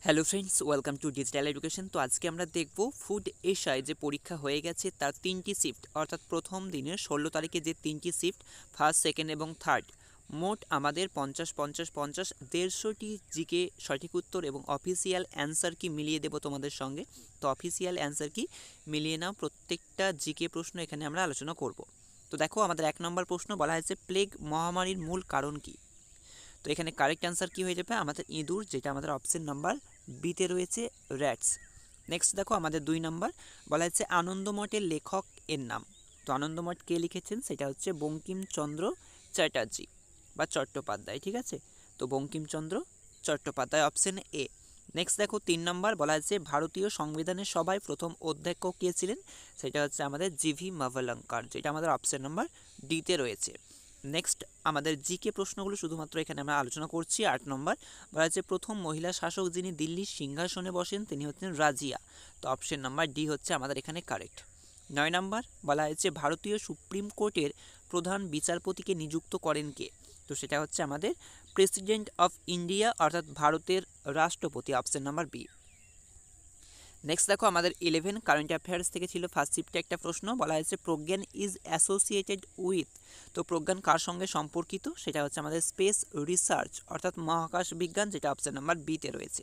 Hello friends, welcome to digital education. তো আজকে আমরা দেখব ফুড এশিয়ায় যে পরীক্ষা হয়ে গেছে তার 3টি শিফট, অর্থাৎ প্রথম দিনের 16 তারিখে যে 3টি শিফট, ফার্স্ট, সেকেন্ড এবং থার্ড, মোট আমাদের 50-50-50 জিকে সঠিক উত্তর এবং অফিসিয়াল অ্যান্সার কি মিলিয়ে দেব তোমাদের সঙ্গে। তো অফিসিয়াল অ্যান্সার কি মিলিয়ে নাও, প্রত্যেকটা জিকে প্রশ্ন এখানে আমরা আলোচনা করব। তো দেখো, আমাদের 1 নম্বর প্রশ্ন বলা হয়েছে প্লেগ মহামারীর মূল কারণ কি। তো এখানে কারেক্ট অ্যান্সার কি হয়ে যাবে আমাদের ইঁদুর, যেটা আমাদের অপশন নাম্বার বিতে রয়েছে, র্যাটস। নেক্সট দেখো, আমাদের 2 নম্বর বলা হচ্ছে আনন্দমঠের লেখক এর নাম। তো আনন্দমঠ কে লিখেছেন, সেটা হচ্ছে বঙ্কিমচন্দ্র চ্যাটার্জি বা চট্টোপাধ্যায়, ঠিক আছে। তো Bankimchandra Chattopadhyay, option A. Next দেখো, 3 নম্বর বলা হচ্ছে ভারতীয় সংবিধানের সভায় প্রথম অধ্যক্ষ কে ছিলেন, সেটা হচ্ছে আমাদের জিভি মাভ্যঙ্কর, যেটা আমাদের অপশন নাম্বার ডিতে রয়েছে। নেক্সট আমাদের জিকে প্রশ্নগুলো শুধুমাত্র এখানে আমরা আলোচনা করছি। 8 নম্বর বলা হচ্ছে প্রথম মহিলা শাসক যিনি দিল্লির সিংহাসনে বসেন তিনি হচ্ছেন রাজিয়া। তো অপশন নাম্বার ডি হচ্ছে আমাদের এখানে কারেক্ট। 9 নম্বর বলা হয়েছে ভারতীয় সুপ্রিম কোর্টের প্রধান বিচারপতিকে নিযুক্ত করেন কে। তো সেটা হচ্ছে আমাদের প্রেসিডেন্ট অফ ইন্ডিয়া, অর্থাৎ ভারতের রাষ্ট্রপতি, অপশন নাম্বার বি। নেক্সট দেখো, আমাদের 11 কারেন্ট অ্যাফেয়ার্স থেকে ছিল ফার্স্ট শিফটে একটা প্রশ্ন বলা হয়েছে প্রজ্ঞান ইজ অ্যাসোসিয়েটেড উইথ। তো প্রজ্ঞান কার সঙ্গে সম্পর্কিত, সেটা হচ্ছে আমাদের স্পেস রিসার্চ, অর্থাৎ মহাকাশ বিজ্ঞান, যেটা অপশন নাম্বার বিতে রয়েছে।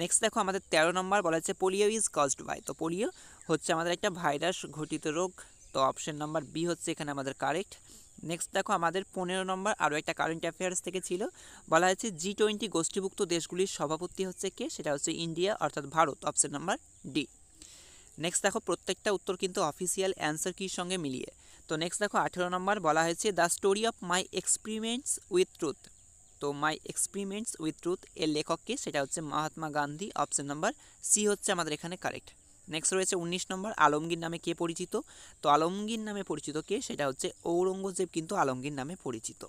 নেক্সট দেখো, আমাদের 13 নম্বর বলা হচ্ছে পোলিও ইজ কজড বাই। তো পোলিও হচ্ছে আমাদের একটা ভাইরাস ঘটিত রোগ। তো অপশন নাম্বার বি হচ্ছে এখানে আমাদের কারেক্ট। নেক্সট দেখো, আমাদের 15 নম্বর আরও একটা কারেন্ট অ্যাফেয়ার্স থেকে ছিল বলা হয়েছে G20 গোষ্ঠীভুক্ত দেশগুলির সভাপতি হচ্ছে কে, সেটা হচ্ছে ইন্ডিয়া, অর্থাৎ Bharat, option number D. Next দেখো, প্রত্যেকটা উত্তর কিন্তু অফিসিয়াল অ্যান্সার কির সঙ্গে মিলিয়ে। তো নেক্সট দেখো, 18 নম্বর বলা হয়েছে the story of my experiments with truth. তো মাই এক্সপেরিমেন্টস উইথ ট্রুথ এর লেখককে, সেটা হচ্ছে Mahatma Gandhi, option number C হচ্ছে আমাদের এখানে কারেক্ট। নেক্সট রয়েছে 19 নম্বর আলমগীর নামে কে পরিচিত। তো আলমগীর নামে পরিচিত কে, সেটা হচ্ছে ঔরঙ্গজেব কিন্তু আলমগীর নামে পরিচিত।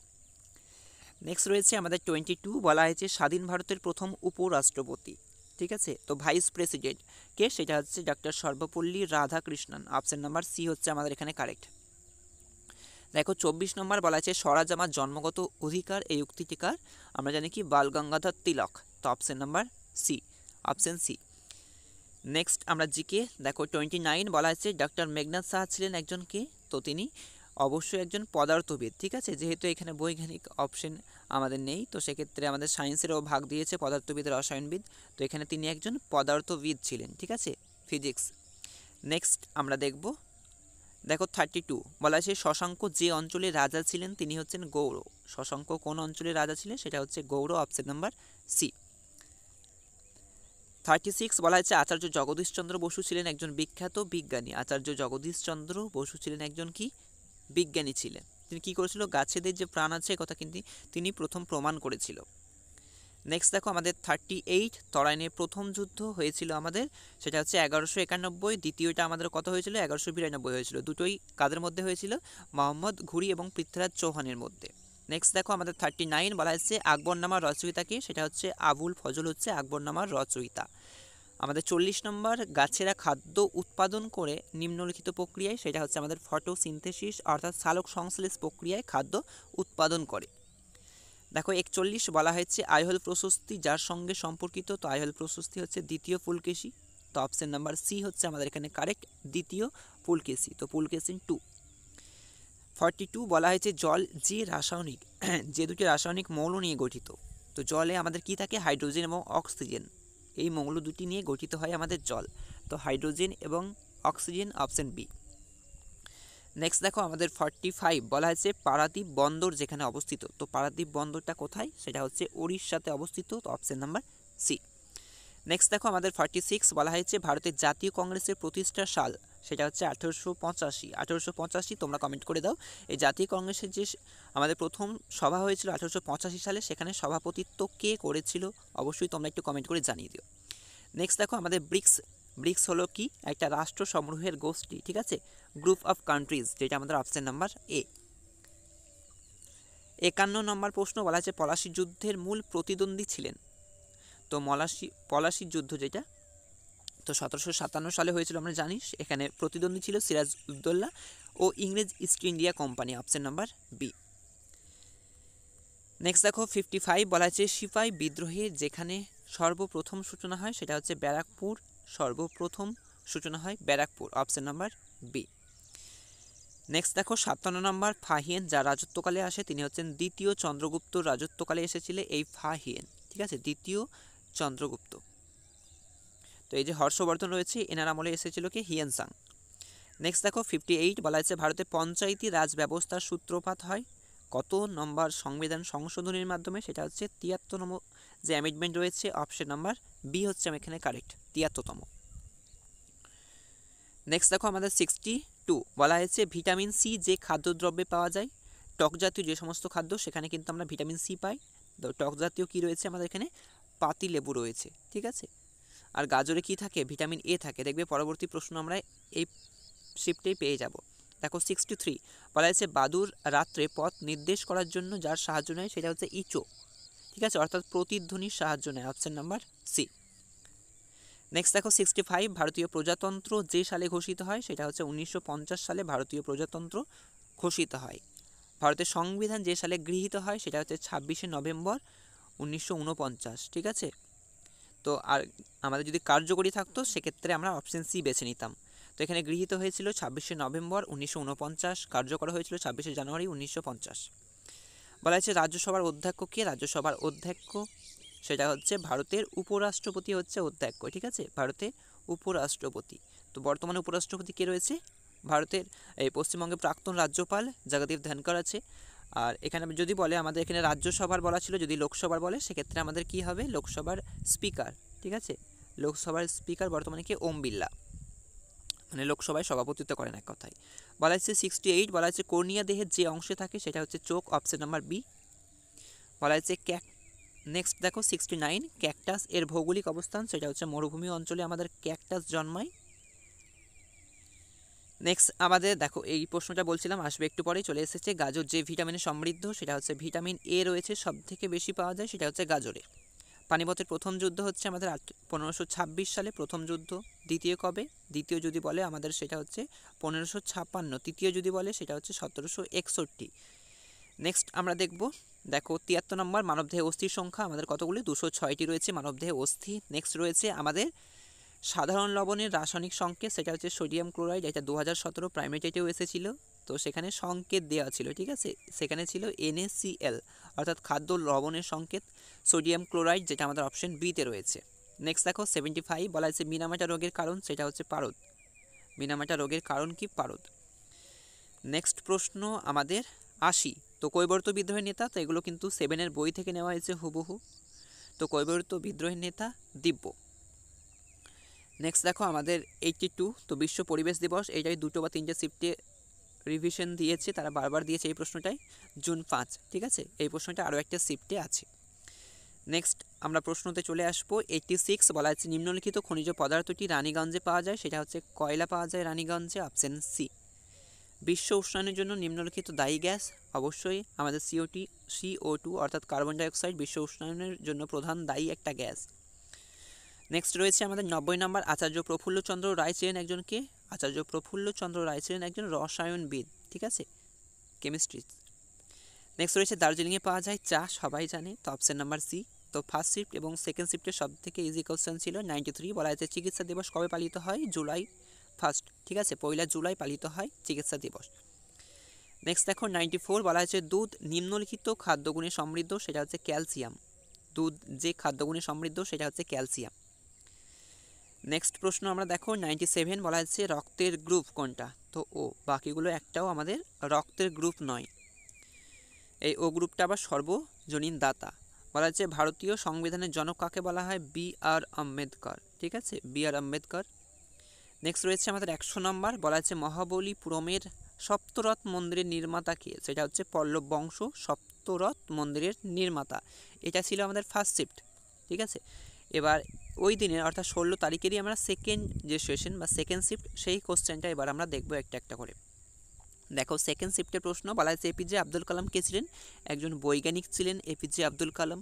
নেক্সট রয়েছে আমাদের 22 বলা হয়েছে স্বাধীন ভারতের প্রথম উপরাষ্ট্রপতি, ঠিক আছে। তো ভাইস প্রেসিডেন্ট কে, সেটা হচ্ছে doctor Sarvepalli Radhakrishnan, option number C হচ্ছে আমাদের এখানে কারেক্ট। দেখো 24 নম্বর বলা আছে স্বরাজ আমার জন্মগত অধিকার, এই উক্তিটিকার আমরা জানি কি বাল গঙ্গাধর তিলক। তো option number C, option C. Next আমরা জিকে দেখো 29 বলা আছে ডক্টর মেঘনাথ সাহা ছিলেন একজন কে। তো তিনি অবশ্যই একজন পদার্থবিদ, ঠিক আছে। যেহেতু এখানে বৈজ্ঞানিক অপশন আমাদের নেই, তো সেক্ষেত্রে আমাদের সায়েন্সেরও ভাগ দিয়েছে পদার্থবিদ, রসায়নবিদ। তো এখানে তিনি একজন পদার্থবিদ ছিলেন, ঠিক আছে, ফিজিক্স। নেক্সট আমরা দেখব, দেখো 32 বলা আছে শশাঙ্ক যে অঞ্চলের রাজা ছিলেন তিনি হচ্ছেন গৌড়। শশাঙ্ক কোন অঞ্চলের রাজা ছিলেন, সেটা হচ্ছে গৌড়, অপশন নাম্বার সি। 36 বলা হয়েছে আচার্য জগদীশচন্দ্র বসু ছিলেন একজন বিখ্যাত বিজ্ঞানী। আচার্য জগদীশচন্দ্র বসু ছিলেন একজন কি বিজ্ঞানী ছিলেন। তিনি কি করেছিল, গাছেদের যে প্রাণ আছে কথা কিন্তু তিনি প্রথম প্রমাণ করেছিল। নেক্সট দেখো, আমাদের 38 তরাইনের প্রথম যুদ্ধ হয়েছিল আমাদের, সেটা হচ্ছে 1191। দ্বিতীয়টা আমাদের কত হয়েছিল, 1192 হয়েছিল। দুটোই কাদের মধ্যে হয়েছিল, মোহাম্মদ ঘুরি এবং পৃথ্বীরাজ চৌহানের মধ্যে। নেক্সট দেখো, আমাদের 39 বলা হচ্ছে আকবরনামার রচয়িতাকে, সেটা হচ্ছে আবুল ফজল হচ্ছে আকবরনামার রচয়িতা। আমাদের 40 নম্বর গাছেরা খাদ্য উৎপাদন করে নিম্নলিখিত প্রক্রিয়ায়, সেটা হচ্ছে আমাদের ফটোসিনথেসিস, অর্থাৎ সালোক সংশ্লেষ প্রক্রিয়ায় খাদ্য উৎপাদন করে। দেখো 41 বলা হয়েছে আইহোল প্রশস্তি যার সঙ্গে সম্পর্কিত। তো আইহোল প্রশস্তি হচ্ছে দ্বিতীয় পুলকেশী। তো অপশন নাম্বার সি হচ্ছে আমাদের এখানে কারেক্ট, দ্বিতীয় পুলকেশী। তো পুলকেশী 2। 42 বলা হয়েছে জল যে রাসায়নিক যে দুটি রাসায়নিক মৌল নিয়ে গঠিত। তো জলে আমাদের কি থাকে, হাইড্রোজেন এবং অক্সিজেন, এই মৌল দুটি নিয়ে গঠিত হয় আমাদের জল। তো হাইড্রোজেন এবং অক্সিজেন, অপশন বি। নেক্সট দেখো, আমাদের 45 বলা হয়েছে পারাদ্বীপ বন্দর যেখানে অবস্থিত। তো পারাদ্বীপ বন্দরটা কোথায়, সেটা হচ্ছে উড়িষ্যাতে অবস্থিত। তো অপশন নাম্বার সি। নেক্সট দেখো, আমাদের 46 বলা হয়েছে ভারতের জাতীয় কংগ্রেসের প্রতিষ্ঠা সাল, সেটা হচ্ছে 1885। 1885 তোমরা কমেন্ট করে দাও। এই জাতীয় কংগ্রেসের যে আমাদের প্রথম সভা হয়েছিল 1885 সালে, সেখানে সভাপতিত্ব কে করেছিল, অবশ্যই তোমরা একটু কমেন্ট করে জানিয়ে দিও। নেক্সট দেখো, আমাদের ব্রিক্স। ব্রিক্স হলো কি, একটা রাষ্ট্র সমূহের গোষ্ঠী, ঠিক আছে, গ্রুপ অফ কান্ট্রিজ, যেটা আমাদের অপশন নাম্বার এ। 51 নম্বর প্রশ্ন বলা আছে পলাশী যুদ্ধের মূল প্রতিদ্বন্দ্বী ছিলেন। তো পলাশীর যুদ্ধ যেটা, তো 1757 সালে হয়েছিল আমরা জানি। এখানে প্রতিদ্বন্দ্বী ছিল সিরাজ উদ্দৌলা ও ইংরেজ East India Company, option number B. Next দেখো 55 বলা আছে সিপাই বিদ্রোহে যেখানে সর্বপ্রথম সূচনা হয় সেটা হচ্ছে ব্যারাকপুর, সর্বপ্রথম সূচনা হয় Barrackpore, option number B. Next দেখো 57 নম্বর ফাহিয়েন, যার রাজত্বকালে আসে তিনি হচ্ছেন দ্বিতীয় চন্দ্রগুপ্ত রাজত্বকালে এসেছিলেন এই ফাহিয়েন, ঠিক আছে, দ্বিতীয় চন্দ্রগুপ্ত। তো এই যে হর্ষবর্ধন রয়েছে এনার আমলে এসেছিল কি হিয়েনসাং। নেক্সট দেখো 58 বলা হয়েছে ভারতে পঞ্চায়েতি রাজ ব্যবস্থার সূত্রপাত হয় কত নম্বর সংবিধান সংশোধনীর মাধ্যমে, সেটা হচ্ছে 73তম যে অ্যামেন্ডমেন্ট রয়েছে, অপশন নাম্বার বি হচ্ছে এখানে কারেক্ট, 73তম। নেক্সট দেখো আমাদের 62 বলা হয়েছে ভিটামিন সি যে খাদ্যদ্রব্যে পাওয়া যায়, টক জাতীয় যে সমস্ত খাদ্য সেখানে কিন্তু আমরা ভিটামিন সি পাই। তো টক জাতীয় কী রয়েছে আমাদের এখানে, পাতিলেবু রয়েছে, ঠিক আছে। আর গাজরে কি থাকে, ভিটামিন এ থাকে। দেখবে পরবর্তী প্রশ্ন আমরা এই শিফটেই পেয়ে যাব। দেখো 63 বলা হয়েছে বাদুর রাত্রে পথ নির্দেশ করার জন্য যার সাহায্য নেয় সেটা হচ্ছে ইচো, ঠিক আছে, অর্থাৎ প্রতিধ্বনির সাহায্য নেয়, অপশন নাম্বার সি। নেক্সট দেখো 65 ভারতীয় প্রজাতন্ত্র যে সালে ঘোষিত হয় সেটা হচ্ছে 1950 সালে ভারতীয় প্রজাতন্ত্র ঘোষিত হয়। ভারতের সংবিধান যে সালে গৃহীত হয় সেটা হচ্ছে 26শে নভেম্বর 1949, ঠিক আছে। তো আর আমাদের যদি কার্যকরী থাকতো সেক্ষেত্রে আমরা অপশন সি বেছে নিতাম। তো এখানে গৃহীত হয়েছিল 26শে নভেম্বর 1949, কার্যকর হয়েছিল 26শে জানুয়ারি 1950। বলা হয়েছে রাজ্যসভার অধ্যক্ষ কে, রাজ্যসভার অধ্যক্ষ সেটা হচ্ছে ভারতের উপরাষ্ট্রপতি হচ্ছে অধ্যক্ষ, ঠিক আছে, ভারতের উপরাষ্ট্রপতি। তো বর্তমানে উপরাষ্ট্রপতি কে রয়েছে, ভারতের এই পশ্চিমবঙ্গের প্রাক্তন রাজ্যপাল জগদীপ ধনকর আছে। আর এখানে যদি বলে আমাদের এখানে রাজ্যসভার বলা ছিল, যদি লোকসভার বলে সেক্ষেত্রে আমাদের কি হবে, লোকসভার স্পিকার, ঠিক আছে, লোকসভার স্পিকার বর্তমানে কি ওম বিড়লা, মানে লোকসভায় সভাপতিত্ব করেন এক কথায়। বলা হচ্ছে 68 বলা হচ্ছে কর্নিয়া দেহের যে অংশে থাকে সেটা হচ্ছে চোখ, অপশন নাম্বার বি। বলা হচ্ছে নেক্সট দেখো 69 ক্যাকটাস এর ভৌগোলিক অবস্থান সেটা হচ্ছে মরুভূমি অঞ্চলে আমাদের ক্যাকটাস জন্মায়। নেক্সট আমাদের দেখো এই প্রশ্নটা বলছিলাম আসবে একটু পরেই, চলে এসেছে গাজর যে ভিটামিনে সমৃদ্ধ সেটা হচ্ছে ভিটামিন এ রয়েছে, সব থেকে বেশি পাওয়া যায় সেটা হচ্ছে গাজরে। পানিপথের প্রথম যুদ্ধ হচ্ছে আমাদের 1526 সালে প্রথম যুদ্ধ। দ্বিতীয় কবে, দ্বিতীয় যদি বলে আমাদের সেটা হচ্ছে 1556, তৃতীয় যদি বলে সেটা হচ্ছে 1761। নেক্সট আমরা দেখব, দেখো 73 নম্বর মানবদেহে অস্থির সংখ্যা আমাদের কতগুলি, 206টি রয়েছে মানবদেহে অস্থি। নেক্সট রয়েছে আমাদের সাধারণ লবণের রাসায়নিক সংকেত সেটা হচ্ছে সোডিয়াম ক্লোরাইড, এটা 2017 প্রাইমেটেও এসেছিল। তো সেখানে সংকেত দেওয়া ছিল, ঠিক আছে, সেখানে ছিল NaCl, অর্থাৎ খাদ্য লবণের সংকেত সোডিয়াম ক্লোরাইড, যেটা আমাদের অপশন বিতে রয়েছে। নেক্সট দেখো 75 বলা হয়েছে মিনামাটা রোগের কারণ সেটা হচ্ছে পারদ, মিনামাটা রোগের কারণ কি, পারদ। নেক্সট প্রশ্ন আমাদের 80 তো কৈবর্ত বিদ্রোহের নেতা, তো এগুলো কিন্তু 7-এর বই থেকে নেওয়া হয়েছে হুবহু। তো কৈবর্ত বিদ্রোহের নেতা দিব্য। নেক্সট দেখো আমাদের 82 তো বিশ্ব পরিবেশ দিবস, এইটাই 2 বা 3টে শিফটে রিভিশন দিয়েছে, তারা বারবার দিয়েছে এই প্রশ্নটাই, জুন 5, ঠিক আছে, এই প্রশ্নটা আরও একটা শিফটে আছে। নেক্সট আমরা প্রশ্নতে চলে আসবো 86 বলা হচ্ছে নিম্নলিখিত খনিজ পদার্থটি রানীগঞ্জে পাওয়া যায় সেটা হচ্ছে কয়লা পাওয়া যায় রানীগঞ্জে, অপশন সি। বিশ্ব উষ্ণায়নের জন্য নিম্নলিখিত দায়ী গ্যাস, অবশ্যই আমাদের CO2 অর্থাৎ কার্বন ডাইঅক্সাইড বিশ্ব উষ্ণায়নের জন্য প্রধান দায়ী একটা গ্যাস। নেক্সট রয়েছে আমাদের 90 নম্বর আচার্য প্রফুল্লচন্দ্র রায় ছিলেন একজন কে, আচার্য প্রফুল্লচন্দ্র রায় ছিলেন একজন রসায়নবিদ, ঠিক আছে, কেমিস্ট্রি। নেক্সট রয়েছে দার্জিলিংয়ে পাওয়া যায় চা, সবাই জানে, তো অপশন নাম্বার সি। তো ফার্স্ট শিফট এবং সেকেন্ড শিফটের সব থেকে ইজি কোশ্চেন ছিল। 93 বলা হয়েছে চিকিৎসা দিবস কবে পালিত হয়, জুলাই 1, ঠিক আছে, 1 জুলাই পালিত হয় চিকিৎসা দিবস। নেক্সট দেখো 94 বলা হয়েছে দুধ নিম্নলিখিত খাদ্যগুণে সমৃদ্ধ সেটা হচ্ছে ক্যালসিয়াম, দুধ যে খাদ্যগুণে সমৃদ্ধ সেটা হচ্ছে ক্যালসিয়াম। নেক্সট প্রশ্ন আমরা দেখো 97 বলা হচ্ছে রক্তের গ্রুপ কোনটা, তো ও, বাকিগুলো একটাও আমাদের রক্তের গ্রুপ নয়, এই ও গ্রুপটা আবার সর্বজনীন দাতা। বলা হচ্ছে ভারতীয় সংবিধানের জনক কাকে বলা হয়, BR আম্বেদকর, ঠিক আছে, BR আম্বেদকর। নেক্সট রয়েছে আমাদের 100 নম্বর বলা হচ্ছে মহাবলীপুরমের সপ্তরথ মন্দিরের নির্মাতা কে, সেটা হচ্ছে পল্লব বংশ সপ্তরথ মন্দিরের নির্মাতা, এটা ছিল আমাদের ফার্স্ট শিফট, ঠিক আছে। এবার ওই দিনের অর্থাৎ 16 তারিখেরই আমরা সেকেন্ড যে সেশন বা সেকেন্ড শিফট সেই কোশ্চেনটা এবার আমরা দেখবো একটা একটা করে। দেখো সেকেন্ড শিফটের প্রশ্ন বলা হয়েছে APJ আব্দুল কালাম কে ছিলেন, একজন বৈজ্ঞানিক ছিলেন APJ আব্দুল কালাম।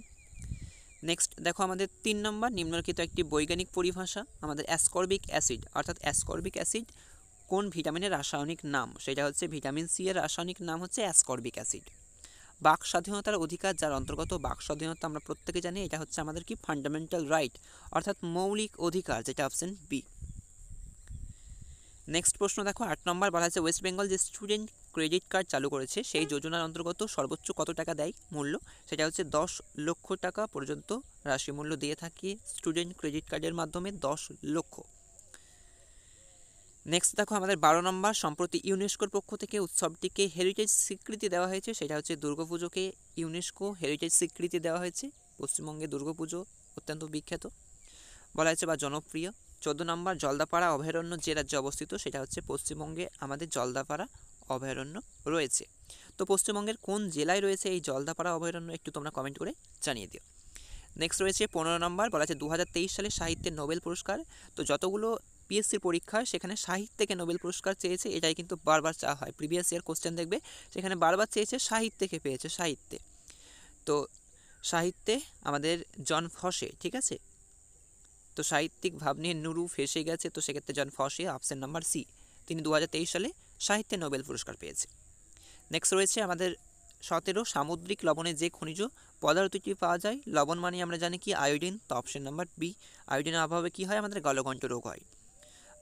নেক্সট দেখো আমাদের 3 নম্বর নিম্নলিখিত একটি বৈজ্ঞানিক পরিভাষা, আমাদের অ্যাসকর্বিক অ্যাসিড, অর্থাৎ অ্যাসকর্বিক অ্যাসিড কোন ভিটামিনের রাসায়নিক নাম, সেটা হচ্ছে ভিটামিন সি এর রাসায়নিক নাম হচ্ছে অ্যাসকর্বিক অ্যাসিড। বাক স্বাধীনতার অধিকার যার অন্তর্গত। বাক স্বাধীনতা আমরা প্রত্যেকে জানি এটা হচ্ছে আমাদের কি ফান্ডামেন্টাল রাইট অর্থাৎ মৌলিক অধিকার, যেটা অপশন বি। নেক্সট প্রশ্ন দেখো 8 নম্বর বলা আছে ওয়েস্ট বেঙ্গল যে স্টুডেন্ট ক্রেডিট কার্ড চালু করেছে সেই যোজনার অন্তর্গত সর্বোচ্চ কত টাকা দেয় মূল্য, সেটা হচ্ছে 10 লক্ষ টাকা পর্যন্ত রাশি মূল্য দিয়ে থাকে স্টুডেন্ট ক্রেডিট কার্ডের মাধ্যমে 10 লক্ষ। নেক্সট দেখো আমাদের 12 নম্বর সম্প্রতি ইউনেস্কোর পক্ষ থেকে উৎসবটিকে হেরিটেজ স্বীকৃতি দেওয়া হয়েছে, সেটা হচ্ছে দুর্গাপুজোকে ইউনেস্কো হেরিটেজ স্বীকৃতি দেওয়া হয়েছে। পশ্চিমবঙ্গে দুর্গাপুজো অত্যন্ত বিখ্যাত বলা হয়েছে বা জনপ্রিয়। 14 নম্বর জলদাপাড়া অভয়ারণ্য যে রাজ্যে অবস্থিত, সেটা হচ্ছে পশ্চিমবঙ্গে আমাদের জলদাপাড়া অভয়ারণ্য রয়েছে। তো পশ্চিমবঙ্গের কোন জেলায় রয়েছে এই জলদাপাড়া অভয়ারণ্য একটু তোমরা কমেন্ট করে জানিয়ে দিও। নেক্সট রয়েছে 15 নম্বর বলা আছে 2023 সালে সাহিত্যের নোবেল পুরস্কার। তো যতগুলো পিএসসির পরীক্ষা সেখানে সাহিত্যকে নোবেল পুরস্কার চেয়েছে, এটাই কিন্তু বারবার চাওয়া হয়। প্রিভিয়াস ইয়ার কোশ্চেন দেখবে সেখানে বারবার চেয়েছে সাহিত্যকে, পেয়েছে সাহিত্যে। তো সাহিত্যে আমাদের জন ফসে, ঠিক আছে। তো সাহিত্যিক ভাব নিয়ে নুরু ফেসে গেছে, তো সেক্ষেত্রে জন ফসে অপশন নাম্বার সি, তিনি 2023 সালে সাহিত্যে নোবেল পুরস্কার পেয়েছে। নেক্সট রয়েছে আমাদের 17 সামুদ্রিক লবণে যে খনিজ পদার্থটি পাওয়া যায়, লবণ মানে আমরা জানি কি আয়োডিন, তো অপশন নাম্বার বি। আয়োডিনের অভাবে কি হয় আমাদের গলগণ্ড রোগ হয়।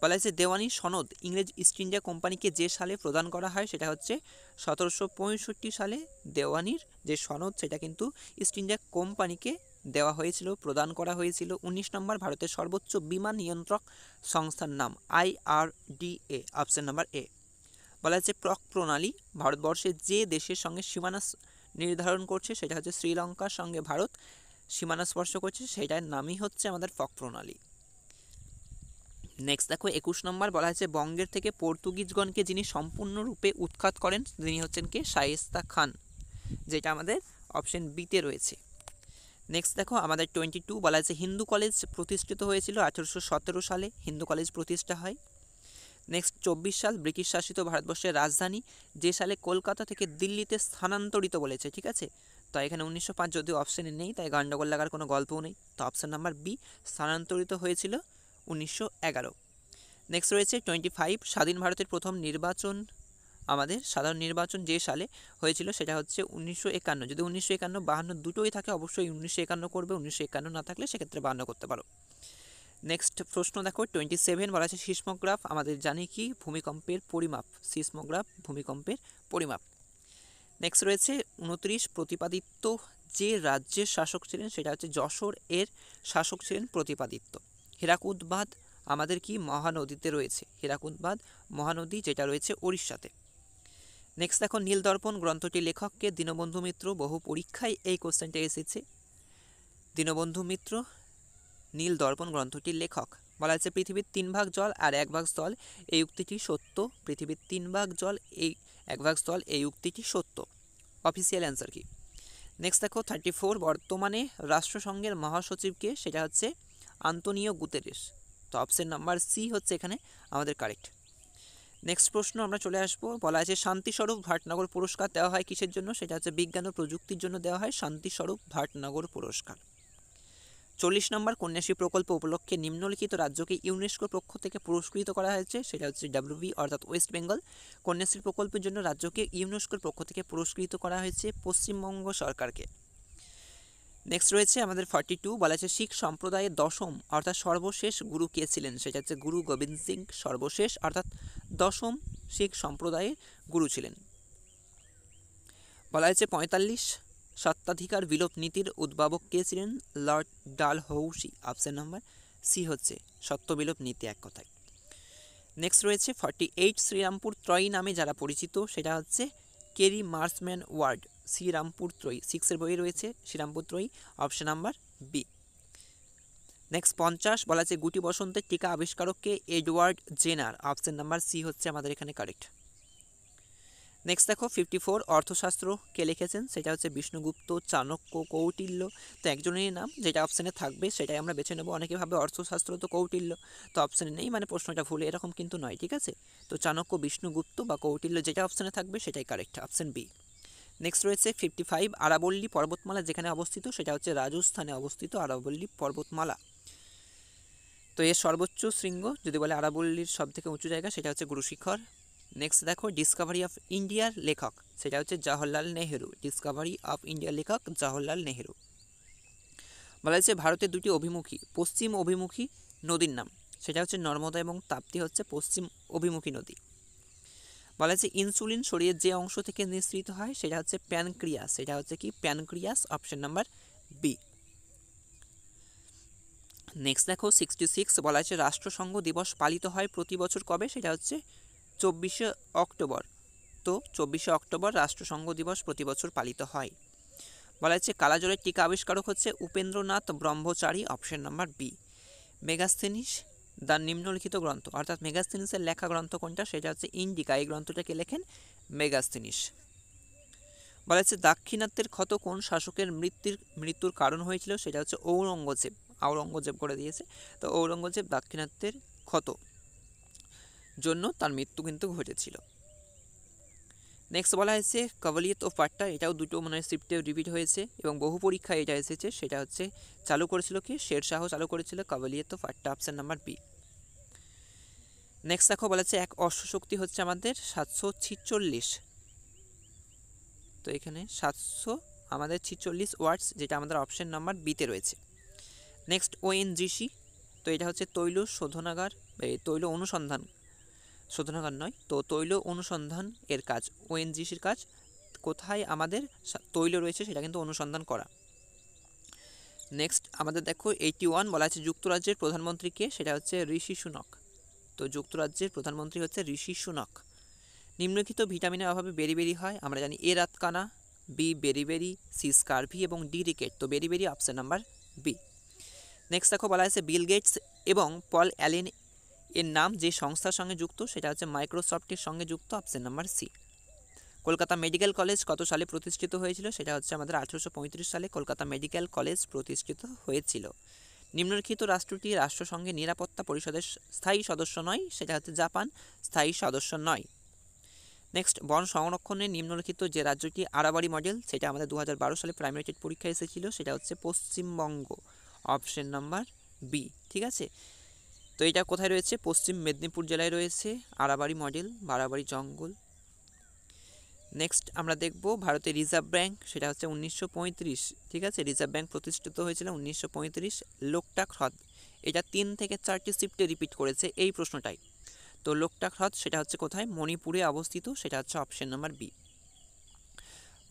বলা হয়েছে দেওয়ানি সনদ ইংরেজ ইস্ট ইন্ডিয়া কোম্পানিকে যে সালে প্রদান করা হয় সেটা হচ্ছে 1765 সালে দেওয়ানির যে সনদ সেটা কিন্তু ইস্ট ইন্ডিয়া কোম্পানিকে দেওয়া হয়েছিল, প্রদান করা হয়েছিল। 19 নম্বর ভারতের সর্বোচ্চ বিমান নিয়ন্ত্রক সংস্থার নাম IRDA, অপশন নাম্বার এ। বলা হচ্ছে প্রক প্রণালী ভারতবর্ষে যে দেশের সঙ্গে সীমানা নির্ধারণ করছে সেটা হচ্ছে শ্রীলঙ্কার সঙ্গে ভারত সীমানা স্পর্শ করছে, সেটার নামই হচ্ছে আমাদের প্রক প্রণালী। নেক্সট দেখো 21 নম্বর বলা হয়েছে বঙ্গের থেকে পর্তুগিজগণকে যিনি সম্পূর্ণরূপে উৎখাত করেন তিনি হচ্ছেন কে, শায়েস্তা খান, যেটা আমাদের অপশন বিতে রয়েছে। নেক্সট দেখো আমাদের 22 বলা হয়েছে হিন্দু কলেজ প্রতিষ্ঠিত হয়েছিল 1817 সালে, হিন্দু কলেজ প্রতিষ্ঠা হয়। নেক্সট 24 সাল ব্রিটিশ শাসিত ভারতবর্ষের রাজধানী যে সালে কলকাতা থেকে দিল্লিতে স্থানান্তরিত বলেছে, ঠিক আছে। তো এখানে 1905 যদিও অপশানে নেই তাই গন্ডগোল লাগার কোনো গল্পও নেই, তো অপশান নাম্বার বি স্থানান্তরিত হয়েছিল 1911। নেক্সট রয়েছে 25 স্বাধীন ভারতের প্রথম নির্বাচন আমাদের সাধারণ নির্বাচন যে সালে হয়েছিল সেটা হচ্ছে 1951। যদি 1951 52 দুটোই থাকে অবশ্যই 1951 করবে, 1951 না থাকলে সেক্ষেত্রে 52 করতে পারো। নেক্সট প্রশ্ন দেখো 27 বলা আছে সিসমোগ্রাফ আমাদের জানি কি ভূমিকম্পের পরিমাপ, সিসমোগ্রাফ ভূমিকম্পের পরিমাপ। নেক্সট রয়েছে 29 প্রতিপাদিত্য যে রাজ্যের শাসক ছিলেন সেটা হচ্ছে যশোর এর শাসক ছিলেন প্রতিপাদিত্য। হীরাকুদ বাঁধ আমাদের কি মহানদীতে রয়েছে, হীরাকুদ বাঁধ মহানদী যেটা রয়েছে উড়িষ্যাতে। নেক্সট দেখো নীলদর্পণ গ্রন্থটির লেখককে, দীনবন্ধু মিত্র, বহু পরীক্ষায় এই কোশ্চেনটা এসেছে। দীনবন্ধু মিত্র নীলদর্পণ গ্রন্থটির লেখক। বলা হচ্ছে পৃথিবীর 3 ভাগ জল আর 1 ভাগ স্থল, এই উক্তিটি সত্য। পৃথিবীর 3 ভাগ জল এই 1 ভাগ স্থল, এই উক্তিটি সত্য। অফিসিয়াল অ্যান্সার কি। নেক্সট দেখো 34 বর্তমানে রাষ্ট্রসংঘের মহাসচিবকে, সেটা হচ্ছে আন্তোনিও গুতেরেস, তো অপশন নাম্বার সি হচ্ছে এখানে আমাদের কারেক্ট। নেক্সট প্রশ্ন আমরা চলে আসবো, বলা আছে শান্তিস্বরূপ ভাটনগর পুরস্কার দেওয়া হয় কিসের জন্য, সেটা হচ্ছে বিজ্ঞান ও প্রযুক্তির জন্য দেওয়া হয় শান্তিস্বরূপ ভাটনগর পুরস্কার। 40 নম্বর কন্যাশ্রী প্রকল্প উপলক্ষে নিম্নলিখিত রাজ্যকে ইউনেস্কোর পক্ষ থেকে পুরস্কৃত করা হয়েছে, সেটা হচ্ছে WB অর্থাৎ ওয়েস্ট বেঙ্গল। কন্যাশ্রী প্রকল্পের জন্য রাজ্যকে ইউনেস্কোর পক্ষ থেকে পুরস্কৃত করা হয়েছে পশ্চিমবঙ্গ সরকারকে। নেক্সট রয়েছে আমাদের 42 বলা আছে শিখ সম্প্রদায়ের দশম অর্থাৎ সর্বশেষ গুরু কে ছিলেন, সেটা হচ্ছে গুরু গোবিন্দ সিং সর্বশেষ অর্থাৎ দশম শিখ সম্প্রদায়ের গুরু ছিলেন। বলা হয়েছে 45 সত্ত্বাধিকার বিলোপ নীতির উদ্ভাবক কে ছিলেন, Lord Dalhousie, option number C হচ্ছে সত্য বিলোপ নীতি এক কথায়। নেক্সট রয়েছে 48 শ্রীরামপুর ত্রয়ী নামে যারা পরিচিত সেটা হচ্ছে কেরি মার্সম্যান ওয়ার্ড, শ্রীরামপুর ত্রয়ী 6 বই রয়েছে শ্রীরামপুর ত্রয়ী, অপশন নাম্বার বি। নেক্সট 50 বলা আছে গুটি বসন্তের টিকা আবিষ্কারককে, Edward Jenner, option number C হচ্ছে আমাদের এখানে কারেক্ট। নেক্সট দেখো 54 অর্থশাস্ত্র কে লিখেছেন, সেটা হচ্ছে বিষ্ণুগুপ্ত, চাণক্য, কৌটিল্য, তো একজনেরই নাম যেটা অপশানে থাকবে সেটাই আমরা বেছে নেব। অনেকে ভাবে অর্থশাস্ত্র তো কৌটিল্য, তো অপশানে নেই মানে প্রশ্নটা ভুল, এরকম কিন্তু নয়, ঠিক আছে। তো চাণক্য, বিষ্ণুগুপ্ত বা কৌটিল্য যেটা অপশানে থাকবে সেটাই কারেক্ট, অপশান বি। নেক্সট রয়েছে 55 আরাবল্লী পর্বতমালা যেখানে অবস্থিত, সেটা হচ্ছে রাজস্থানে অবস্থিত আরাবল্লী পর্বতমালা। তো এর সর্বোচ্চ শৃঙ্গ যদি বলে আরাবল্লীর সবথেকে উঁচু জায়গা সেটা হচ্ছে গুরুশিখর। নেক্সট দেখো ডিসকভারি অফ ইন্ডিয়ার লেখক, সেটা হচ্ছে জওহরলাল নেহেরু। ডিসকভারি অফ ইন্ডিয়ার লেখক জওহরলাল নেহেরু। বলা হয়েছে ভারতের দুটি অভিমুখী পশ্চিম অভিমুখী নদীর নাম, সেটা হচ্ছে নর্মদা এবং তাপ্তি হচ্ছে পশ্চিম অভিমুখী নদী। বলা হয়েছে ইনসুলিন শরীরের যে অংশ থেকে নিঃসৃত হয় সেটা হচ্ছে প্যানক্রিয়াস, সেটা হচ্ছে কি pancreas, option number B. Next দেখো 66 বলা হয়েছে রাষ্ট্রসংঘ দিবস পালিত হয় প্রতি বছর কবে, সেটা হচ্ছে 24শে অক্টোবর। তো 24শে অক্টোবর রাষ্ট্রসংঘ দিবস প্রতি বছর পালিত হয়। বলা হচ্ছে কালাজ্বরের টিকা আবিষ্কারক হচ্ছে Upendranath Brahmachari, option number B. Megasthenes the নিম্নলিখিত গ্রন্থ, অর্থাৎ মেগাস্থেনিসের লেখা গ্রন্থ কোনটা, সেটা হচ্ছে ইন্ডিকা। এই গ্রন্থটাকে লেখেন মেগাস্থেনিস। বলা হচ্ছে দাক্ষিণাত্যের ক্ষত কোন শাসকের মৃত্যুর কারণ হয়েছিল, সেটা হচ্ছে ঔরঙ্গজেব। আওরঙ্গজেব করে দিয়েছে, তো ঔরঙ্গজেব দাক্ষিণাত্যের ক্ষত জন্য তার মৃত্যু কিন্তু ঘটেছিল। নেক্সট বলা হয়েছে কাবালিয়াত ও পাট্টা, এটাও দুটো মানে শিফটে রিপিট হয়েছে এবং বহু পরীক্ষায় এটা এসেছে, সেটা হচ্ছে চালু করেছিল কি শেরশাহ চালু করেছিল কাবালিয়াত ও পাট্টা, অপশন নাম্বার বি। নেক্সট দেখো বলা হচ্ছে এক অশ্বশক্তি হচ্ছে আমাদের 746, তো এখানে 700 আমাদের 46 ওয়াটস, যেটা আমাদের অপশন নাম্বার বিতে রয়েছে। নেক্সট ওএনজিসি, তো এটা হচ্ছে তৈল শোধনাগার, তৈল অনুসন্ধান, শোধনাগার নয়, তো তৈল অনুসন্ধান এর কাজ, ওএনজিসির কাজ কোথায় আমাদের তৈল রয়েছে সেটা কিন্তু অনুসন্ধান করা। নেক্সট আমাদের দেখো 81 বলা আছে যুক্তরাজ্যের প্রধানমন্ত্রীকে, সেটা হচ্ছে ঋষি সুনক। তো যুক্তরাজ্যের প্রধানমন্ত্রী হচ্ছে ঋষি সুনক। নিম্নলিখিত ভিটামিনের অভাবে বেরিবেরি হয়, আমরা জানি এ রাতকানা, বি বেরিবেরি, সি স্কারভি এবং ডি রিকেট, তো beriberi option number B. Next দেখো বলা হয়েছে বিল গেটস এবং পল অ্যালেন এর নাম যে সংস্থার সঙ্গে যুক্ত, সেটা হচ্ছে মাইক্রোসফটের সঙ্গে যুক্ত, option number C. Kolkata medical college কত সালে প্রতিষ্ঠিত হয়েছিল, সেটা হচ্ছে আমাদের 1835 সালে কলকাতা মেডিকেল কলেজ প্রতিষ্ঠিত হয়েছিল। নিম্নলিখিত রাষ্ট্রটি রাষ্ট্রসংঘের নিরাপত্তা পরিষদের স্থায়ী সদস্য নয়, সেটা হচ্ছে জাপান স্থায়ী সদস্য নয়। নেক্সট বন সংরক্ষণের নিম্নলিখিত যে রাজ্যটি আরাবাড়ি মডেল, সেটা আমাদের 2012 সালে প্রাইমারি টেট পরীক্ষায় এসেছিল, সেটা হচ্ছে পশ্চিমবঙ্গ, অপশন নাম্বার বি। ঠিক আছে, তো এটা কোথায় রয়েছে, পশ্চিম মেদিনীপুর জেলায় রয়েছে আরাবাড়ি মডেল, বারাবাড়ি জঙ্গল। নেক্সট আমরা দেখব ভারতের রিজার্ভ ব্যাঙ্ক, সেটা হচ্ছে 1935, ঠিক আছে, রিজার্ভ ব্যাঙ্ক প্রতিষ্ঠিত হয়েছিল 1935। লোকটাক হ্রদ, এটা 3 থেকে 4টি শিফটে রিপিট করেছে এই প্রশ্নটাই। তো লোকটাক হ্রদ সেটা হচ্ছে কোথায়, মণিপুরে অবস্থিত, সেটা হচ্ছে অপশন নাম্বার বি।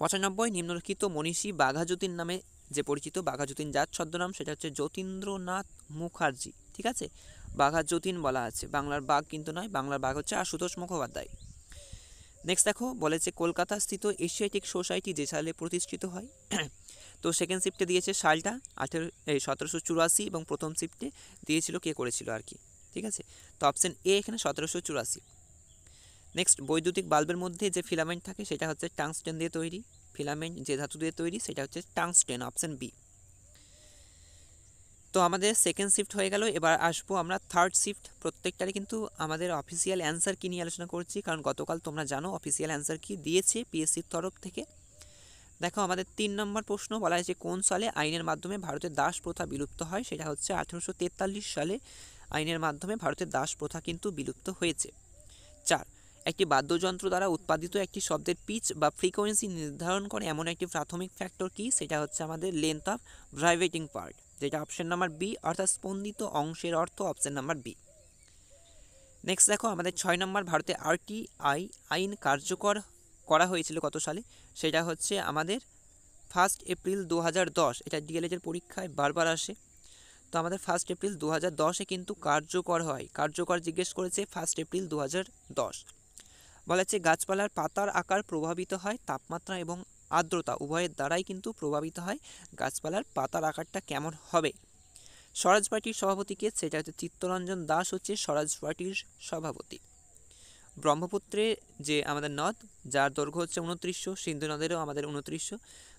95 নিম্নলিখিত মনীষী বাঘাযতীন নামে যে পরিচিত, বাঘাযতীন যার ছদ্মনাম, সেটা হচ্ছে যতীন্দ্রনাথ মুখার্জি। ঠিক আছে, বাঘাযতীন বলা আছে, বাংলার বাঘ কিন্তু নয়, বাংলার বাঘ হচ্ছে আশুতোষ মুখোপাধ্যায়। নেক্সট দেখো বলেছে কলকাতা স্থিত এশিয়াটিক সোসাইটি যে সালে প্রতিষ্ঠিত হয়, তো সেকেন্ড শিফটে দিয়েছে সালটা 1784 এবং প্রথম শিফটে দিয়েছিল কে করেছিল আর কি। ঠিক আছে, তো অপশন এ এখানে 1784। নেক্সট বৈদ্যুতিক বাল্বের মধ্যে যে ফিলামেন্ট থাকে সেটা হচ্ছে টাংস্টেন দিয়ে তৈরি, ফিলামেন্ট যে ধাতু দিয়ে তৈরি সেটা হচ্ছে টাংস্টেন, অপশন বি। তো আমাদের সেকেন্ড শিফট হয়ে গেল, এবার আসবো আমরা থার্ড শিফট। প্রত্যেকটারই কিন্তু আমাদের অফিসিয়াল অ্যান্সার কী নিয়ে আলোচনা করছি, কারণ গতকাল তোমরা জানো অফিসিয়াল অ্যান্সার কি দিয়েছে পিএসসির তরফ থেকে। দেখো আমাদের 3 নম্বর প্রশ্ন বলা হয়েছে কোন সালে আইনের মাধ্যমে ভারতের দাস প্রথা বিলুপ্ত হয়, সেটা হচ্ছে 1843 সালে আইনের মাধ্যমে ভারতের দাস প্রথা কিন্তু বিলুপ্ত হয়েছে। 4 একটি বাদ্যযন্ত্র দ্বারা উৎপাদিত একটি শব্দের পিচ বা ফ্রিকোয়েন্সি নির্ধারণ করে এমন একটি প্রাথমিক ফ্যাক্টর কি, সেটা হচ্ছে আমাদের লেন্থ অফ ভাইব্রেটিং পার্ট, যেটা অপশন নাম্বার বি, অর্থাৎ স্পন্দিত অংশের অর্থ, অপশন নাম্বার বি। নেক্সট দেখো আমাদের 6 নম্বর ভারতে আরটিআই আইন কার্যকর করা হয়েছিল কত সালে, সেটা হচ্ছে আমাদের 1 এপ্রিল 2010। এটা ডিএলএড এর পরীক্ষায় বারবার আসে, তো আমাদের 1 এপ্রিল 2010-এ কিন্তু কার্যকর হয়। কার্যকর জিজ্ঞেস করেছে 1 এপ্রিল 2010। বলা হচ্ছে গাছপালার পাতার আকার প্রভাবিত হয় তাপমাত্রা এবং আর্দ্রতা উভয়ের দ্বারাই কিন্তু প্রভাবিত হয় গাছপালার পাতার আকারটা কেমন হবে। স্বরাজ পার্টির সভাপতিকে, সেটা হচ্ছে চিত্তরঞ্জন দাস হচ্ছে স্বরাজ পার্টির সভাপতি। ব্রহ্মপুত্রে যে আমাদের নদ, যার দৈর্ঘ্য হচ্ছে 2900, সিন্ধু নদেরও আমাদের 2900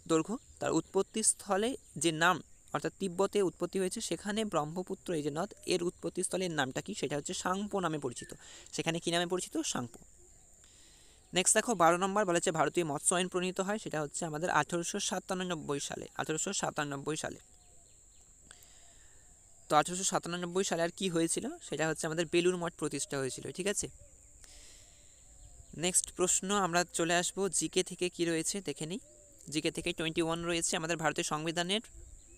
দৈর্ঘ্য, তার উৎপত্তি স্থলে যে নাম, অর্থাৎ তিব্বতে উৎপত্তি হয়েছে, সেখানে ব্রহ্মপুত্র এই যে নদ, এর উৎপত্তি স্থলের নামটা কি, সেটা হচ্ছে সাংপো নামে পরিচিত। সেখানে কি নামে পরিচিত, সাংপো। নেক্সট দেখো 12 নম্বর বলেছে ভারতীয় মৎস্য আইন প্রণীত হয়, সেটা হচ্ছে আমাদের 1897 সালে, 1897 সালে। তো 1897 সালে আর কি হয়েছিল, সেটা হচ্ছে আমাদের বেলুড় মঠ প্রতিষ্ঠা হয়েছিল। ঠিক আছে, নেক্সট প্রশ্ন আমরা চলে আসবো জিকে থেকে কি রয়েছে দেখে নিই। জিকে থেকে 21 রয়েছে আমাদের ভারতীয় সংবিধানের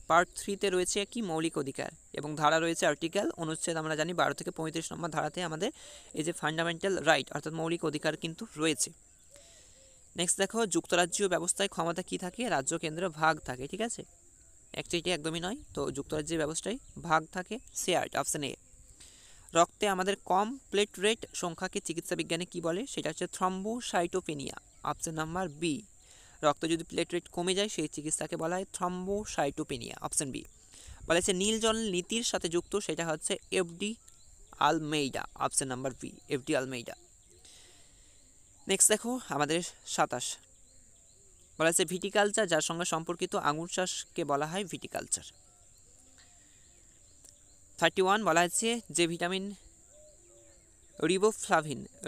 পার্ট 3-তে রয়েছে কি মৌলিক অধিকার এবং ধারা রয়েছে আর্টিকেল অনুচ্ছেদ আমরা জানি 12 থেকে 35 নম্বর ধারাতে আমাদের এই যে ফান্ডামেন্টাল রাইট অর্থাৎ মৌলিক অধিকার কিন্তু রয়েছে। নেক্সট দেখো যুক্তরাজ্য ব্যবস্থায় ক্ষমতা কি থাকে, রাজ্য কেন্দ্র ভাগ থাকে, ঠিক আছে, একটি একদমই নয়, তো যুক্তরাজ্যের ব্যবস্থায় ভাগ থাকে, শেয়ার্ড, অপশন এ। রক্তে আমাদের কম প্লেটলেট সংখ্যাকে চিকিৎসা বিজ্ঞানে কি বলে, সেটা হচ্ছে থ্রম্বোসাইটোপেনিয়া, অপশন নাম্বার বি। রক্তে যদি প্লেটলেট কমে যায় সেই চিকিৎসাকে বলা হয় থ্রম্বোসাইটোপেনিয়া, অপশন বি। বলা হচ্ছে নীল জল নীতির সাথে যুক্ত, সেটা হচ্ছে F D Almeida, option number B, F D Almeida. Next দেখো আমাদের 27 বলা হচ্ছে ভিটিকালচার যার সঙ্গে সম্পর্কিত আঙুর চাষকে বলা হয় ভিটিকালচার। 31 বলা হচ্ছে যে ভিটামিন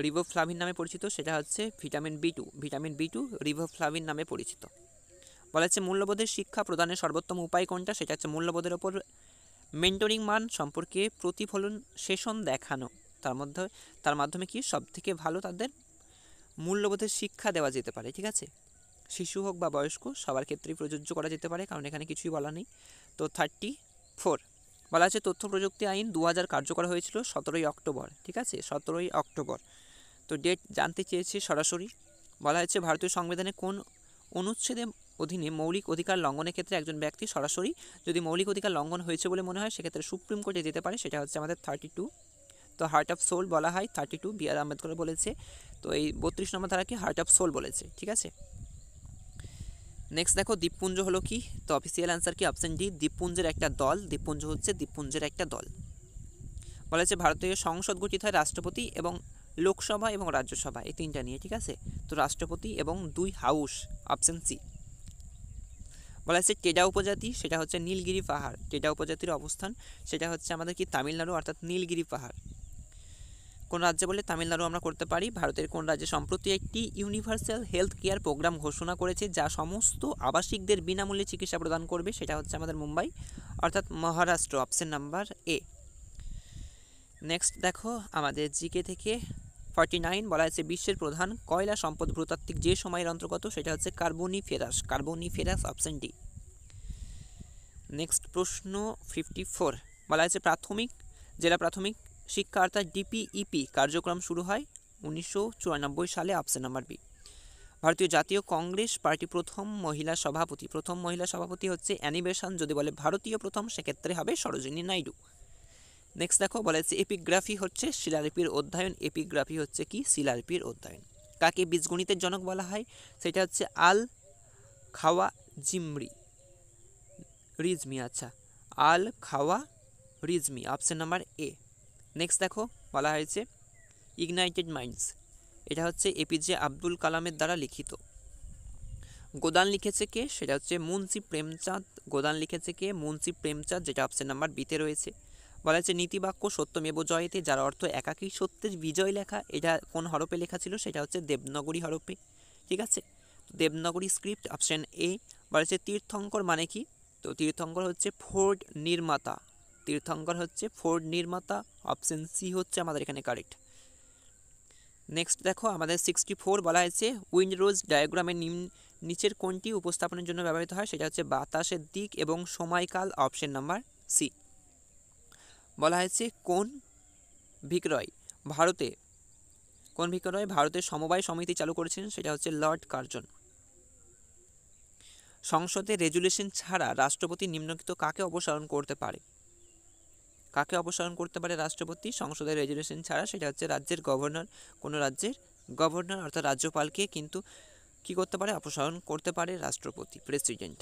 রিবোফ্লাভিন নামে পরিচিত সেটা হচ্ছে ভিটামিন বি টু রিবোফ্লাভিন নামে পরিচিত। বলা হচ্ছে মূল্যবোধের শিক্ষা প্রদানের সর্বোত্তম উপায় কোনটা, সেটা হচ্ছে মূল্যবোধের ওপর মেন্টরিং মান সম্পর্কে প্রতিফলন সেশন দেখানো, তার মাধ্যমে কি সব থেকে ভালো তাদের মূল্যবোধের শিক্ষা দেওয়া যেতে পারে, ঠিক আছে, শিশু হোক বা বয়স্ক সবার ক্ষেত্রেই প্রযোজ্য করা যেতে পারে, কারণ এখানে কিছুই বলা নেই। তো 34 বলা আছে তথ্য প্রযুক্তি আইন 2000 কার্যকর হয়েছিল 17ই অক্টোবর, ঠিক আছে, 17ই অক্টোবর। তো ডেট জানতে চেয়েছে সরাসরি। বলা হয়েছে ভারতীয় সংবিধানে কোন অনুচ্ছেদের অধীনে মৌলিক অধিকার লঙ্ঘনের ক্ষেত্রে একজন ব্যক্তি সরাসরি যদি মৌলিক অধিকার লঙ্ঘন হয়েছে বলে মনে হয় সেক্ষেত্রে সুপ্রিম কোর্টে যেতে পারে, সেটা হচ্ছে আমাদের 32। তো হার্ট অফ সোল বলা হয় 32, বি আর আম্বেদকর বলেছে। তো এই 32 নম্বর ধারাকে হার্ট অফ সোল বলেছে, ঠিক আছে। নেক্সট দেখো দ্বীপপুঞ্জ হলো কি, তো অফিসিয়াল অ্যান্সার কি, অপশন ডি, দ্বীপপুঞ্জের একটা দল, দ্বীপপুঞ্জ হচ্ছে দ্বীপপুঞ্জের একটা দল। বলা হচ্ছে ভারতীয় সংসদ গঠিত হয় রাষ্ট্রপতি এবং লোকসভা এবং রাজ্যসভা এই তিনটা নিয়ে, ঠিক আছে, তো রাষ্ট্রপতি এবং 2 হাউস, অপশন সি। বলা হচ্ছে টেডা উপজাতি, সেটা হচ্ছে নীলগিরি পাহাড়, টেডা উপজাতির অবস্থান সেটা হচ্ছে আমাদের কি তামিলনাড়ু অর্থাৎ নীলগিরি পাহাড়। কোন রাজ্যে বলে তামিলনাড়ু আমরা করতে পারি। ভারতের কোন রাজ্যে সম্প্রতি একটি ইউনিভার্সাল হেলথ কেয়ার প্রোগ্রাম ঘোষণা করেছে যা সমস্ত আবাসিকদের বিনামূল্যে চিকিৎসা প্রদান করবে, সেটা হচ্ছে আমাদের মুম্বাই অর্থাৎ Maharashtra, option number A. Next দেখো আমাদের জিকে থেকে 49 বলা হয়েছে বিশ্বের প্রধান কয়লা সম্পদ ভূতাত্ত্বিক যে সময়ের অন্তর্গত, সেটা হচ্ছে কার্বনিফেরাস, অপশন ডি। নেক্সট প্রশ্ন 54 বলা হয়েছে জেলা প্রাথমিক শিক্ষা অর্থাৎ ডিপিইপি কার্যক্রম শুরু হয় 1994 সালে, অপশন নাম্বার বি। ভারতীয় জাতীয় কংগ্রেস পার্টি প্রথম মহিলা সভাপতি হচ্ছে অ্যানিবেশন, যদি বলে ভারতীয় প্রথম সেক্ষেত্রে হবে সরোজিনী নাইডু। নেক্সট দেখো বলেছে এপিগ্রাফি হচ্ছে শিলালিপির অধ্যয়ন, এপিগ্রাফি হচ্ছে কি শিলালিপির অধ্যয়ন। কাকে বীজগণিতের জনক বলা হয়, সেটা হচ্ছে আল খাওয়া রিজমি, আচ্ছা, আল খাওয়া রিজমি, অপশন নাম্বার এ। নেক্সট দেখো বলা হয়েছে ইগনাইটেড মাইন্ডস, এটা হচ্ছে এপিজে আব্দুল কালামের দ্বারা লিখিত। গোদান লিখেছে কে, সেটা হচ্ছে মুন্সি প্রেমচাঁদ, যেটা অপশন নাম্বার বিতে রয়েছে। বলা হচ্ছে নীতিবাক্য সত্যমেব জয়তে, যার অর্থ একাকী সত্যের বিজয় লেখা, এটা কোন হরফে লেখা ছিল, সেটা হচ্ছে দেবনাগরী হরফে, ঠিক আছে, দেবনাগরী স্ক্রিপ্ট, অপশন এ। বলা হচ্ছে তীর্থঙ্কর মানে কি, তো তীর্থঙ্কর হচ্ছে ফোর্ড নির্মাতা, অপশন সি হচ্ছে আমাদের এখানে কারেক্ট। নেক্সট দেখো আমাদের 64 বলা হয়েছে উইন্ডরোজ ডায়াগ্রামের নিচের কোনটি উপস্থাপনের জন্য ব্যবহৃত হয়, সেটা হচ্ছে বাতাসের দিক এবং সময়কাল, অপশন নাম্বার সি। বলা হয়েছে কোন ভিক্রয় ভারতের সমবায় সমিতি চালু করেছেন, সেটা হচ্ছে লর্ড কার্জন। সংসদে রেজুলেশন ছাড়া রাষ্ট্রপতি নিম্নলিখিত কাকে অপসারণ করতে পারে রাষ্ট্রপতি সংসদের রেজুলেশন ছাড়া, সেটা হচ্ছে রাজ্যের গভর্নর, কোনো রাজ্যের গভর্নর অর্থাৎ রাজ্যপালকে কিন্তু কি করতে পারে, অপসারণ করতে পারে রাষ্ট্রপতি, প্রেসিডেন্ট।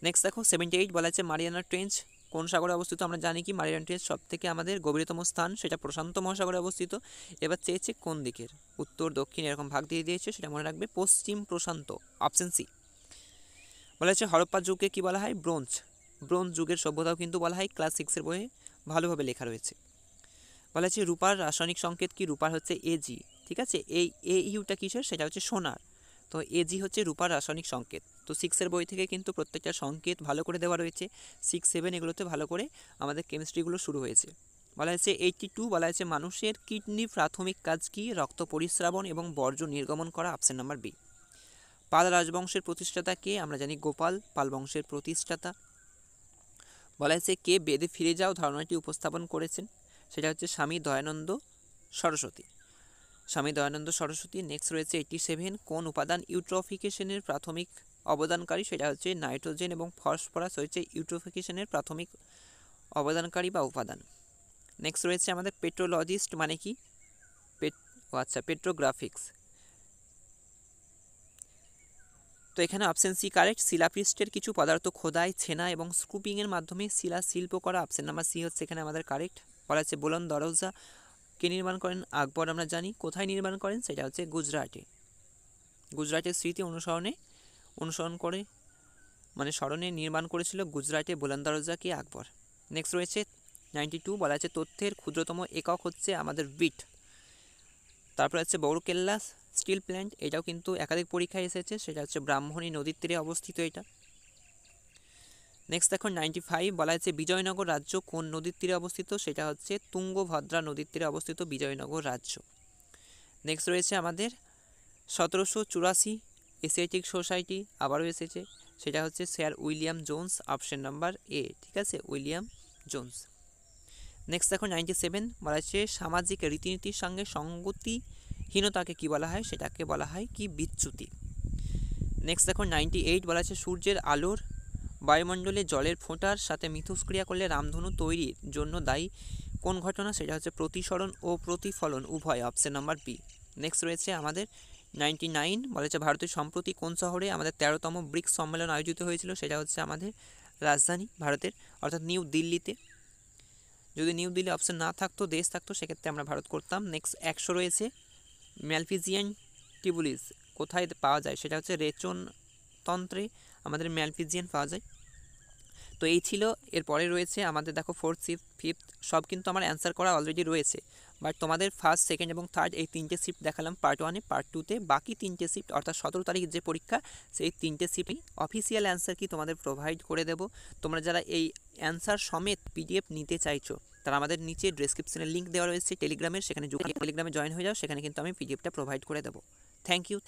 নেক্সট দেখো 78 বলা আছে মারিয়ানা ট্রেঞ্চ কোন সাগরে অবস্থিত, আমরা জানি কি মারিয়ানা ট্রেঞ্চ সব থেকে আমাদের গভীরতম স্থান, সেটা প্রশান্ত মহাসাগরে অবস্থিত। এবার চেয়েছে কোন দিকের, উত্তর দক্ষিণ এরকম ভাগ দিয়ে দিয়েছে, সেটা মনে রাখবে পশ্চিম প্রশান্ত, অপশন সি। বলা হচ্ছে হরপ্পা যুগকে কি বলা হয়, ব্রোঞ্জ যুগের সভ্যতাও কিন্তু বলা হয়, ক্লাস 6-এর বইয়ে ভালোভাবে লেখা রয়েছে। বলা হচ্ছে রূপার রাসায়নিক সংকেত কি, রূপার হচ্ছে এজি, ঠিক আছে, এই ইউটা কিসের, সেটা হচ্ছে সোনার, তো এজি হচ্ছে রূপার রাসায়নিক সংকেত। তো 6-এর বই থেকে কিন্তু প্রত্যেকটা সংকেত ভালো করে দেওয়া রয়েছে, 6, 7 এগুলোতে ভালো করে আমাদের কেমিস্ট্রিগুলো শুরু হয়েছে। বলা হয়েছে 82 বলা হয়েছে মানুষের কিডনি প্রাথমিক কাজ কি? রক্ত পরিস্রাবণ এবং বর্জ্য নির্গমন করা, অপশন নাম্বার বি। পাল রাজবংশের প্রতিষ্ঠাতা কে? আমরা জানি গোপাল পাল বংশের প্রতিষ্ঠাতা। বলা হয়েছে কে বেদে ফিরে যাও ধারণাটি উপস্থাপন করেছেন? সেটা হচ্ছে স্বামী দয়ানন্দ সরস্বতী। স্বামী দয়ানন্দ সরস্বতী। নেক্সট রয়েছে 87 কোন উপাদান ইউট্রোফিকেশনের প্রাথমিক অবদানকারী? সেটা হচ্ছে নাইট্রোজেন এবং ফসফরাস হচ্ছে ইউট্রোফিকেশনের প্রাথমিক অবদানকারী বা উপাদান। নেক্সট রয়েছে আমাদের পেট্রোলজিস্ট মানে কি? আচ্ছা, পেট্রোগ্রাফিক্স। তো এখানে অপশন সি কারেক্ট। শিলাপৃষ্ঠের কিছু পদার্থ খোদাই, ছেনা এবং স্ক্রুপিংয়ের মাধ্যমে শিলা শিল্প করা, অপশন নাম্বার সি হচ্ছে এখানে আমাদের কারেক্ট। বলা হচ্ছে বুলন্দ দরজা কে নির্মাণ করেন? আকবর। আমরা জানি কোথায় নির্মাণ করেন? সেটা হচ্ছে গুজরাটে। গুজরাটের স্মৃতি অনুসরণ করে মানে স্মরণে নির্মাণ করেছিল গুজরাটে বুলন্দ দরজা কে? আকবর। নেক্সট রয়েছে 92 বলা আছে তথ্যের ক্ষুদ্রতম একক হচ্ছে আমাদের বিট। তারপর হচ্ছে বড়কেল্লা স্টিল প্ল্যান্ট, এটাও কিন্তু একাধিক পরীক্ষায় এসেছে, সেটা হচ্ছে ব্রাহ্মণী নদীর তীরে অবস্থিত এটা। নেক্সট দেখুন 95 বলা হচ্ছে বিজয়নগর রাজ্য কোন নদীর তীরে অবস্থিত? সেটা হচ্ছে তুঙ্গভদ্রা নদীর তীরে অবস্থিত বিজয়নগর রাজ্য। নেক্সট রয়েছে আমাদের 1784 এশিয়াটিক সোসাইটি আবারও এসেছে, সেটা হচ্ছে sir William Jones, option number A. ঠিক আছে, উইলিয়াম জোন্স। নেক্সট দেখো 97 বলা হচ্ছে সামাজিক রীতিনীতির সঙ্গে সঙ্গতিহীনতাকে কি বলা হয়? সেটাকে বলা হয় কি? বিচ্যুতি। নেক্সট দেখো 98 বলা হচ্ছে সূর্যের আলোর বায়ুমণ্ডলে জলের ফোঁটার সাথে মিথস্ক্রিয়া করলে রামধনু তৈরির জন্য দায়ী কোন ঘটনা? সেটা হচ্ছে প্রতিসরণ ও প্রতিফলন উভয়, অপশন নাম্বার বি। নেক্সট রয়েছে আমাদের 99 বলা হচ্ছে ভারতের সম্প্রতি কোন শহরে আমাদের 13তম ব্রিক্স সম্মেলন আয়োজিত হয়েছিল? সেটা হচ্ছে আমাদের রাজধানী ভারতের অর্থাৎ নিউ দিল্লিতে। যদি নিউ দিল্লি অপশন না থাকতো, দেশ থাকতো, সেক্ষেত্রে আমরা ভারত করতাম। নেক্সট 100 রয়েছে ম্যালফিজিয়ান টিবুলিস কোথায় পাওয়া যায়? সেটা হচ্ছে রেচন তন্ত্রে আমাদের ম্যালফিজিয়ান পাওয়া যায়। তো এই ছিল। এরপরে রয়েছে আমাদের দেখো 4th 5th সব কিন্তু আমার অ্যান্সার করা অলরেডি রয়েছে, বাট তোমাদের ফার্স্ট সেকেন্ড এবং থার্ড এই তিনটে শিফট দেখালাম পার্ট 1-এ। পার্ট 2-তে বাকি তিনটে শিফট অর্থাৎ 17 তারিখের যে পরীক্ষা সেই তিনটে শিফটই অফিসিয়াল অ্যান্সার কি তোমাদের প্রোভাইড করে দেব। তোমরা যারা এই অ্যান্সার সমেত পিডিএফ নিতে চাইছো তারা আমাদের নিচে ডেসক্রিপশনে লিঙ্ক দেওয়া রয়েছে টেলিগ্রামের, সেখানে টেলিগ্রামে জয়েন হয়ে যাও, সেখানে কিন্তু আমি পিডিএফটা প্রোভাইড করে দেবো। Thank you.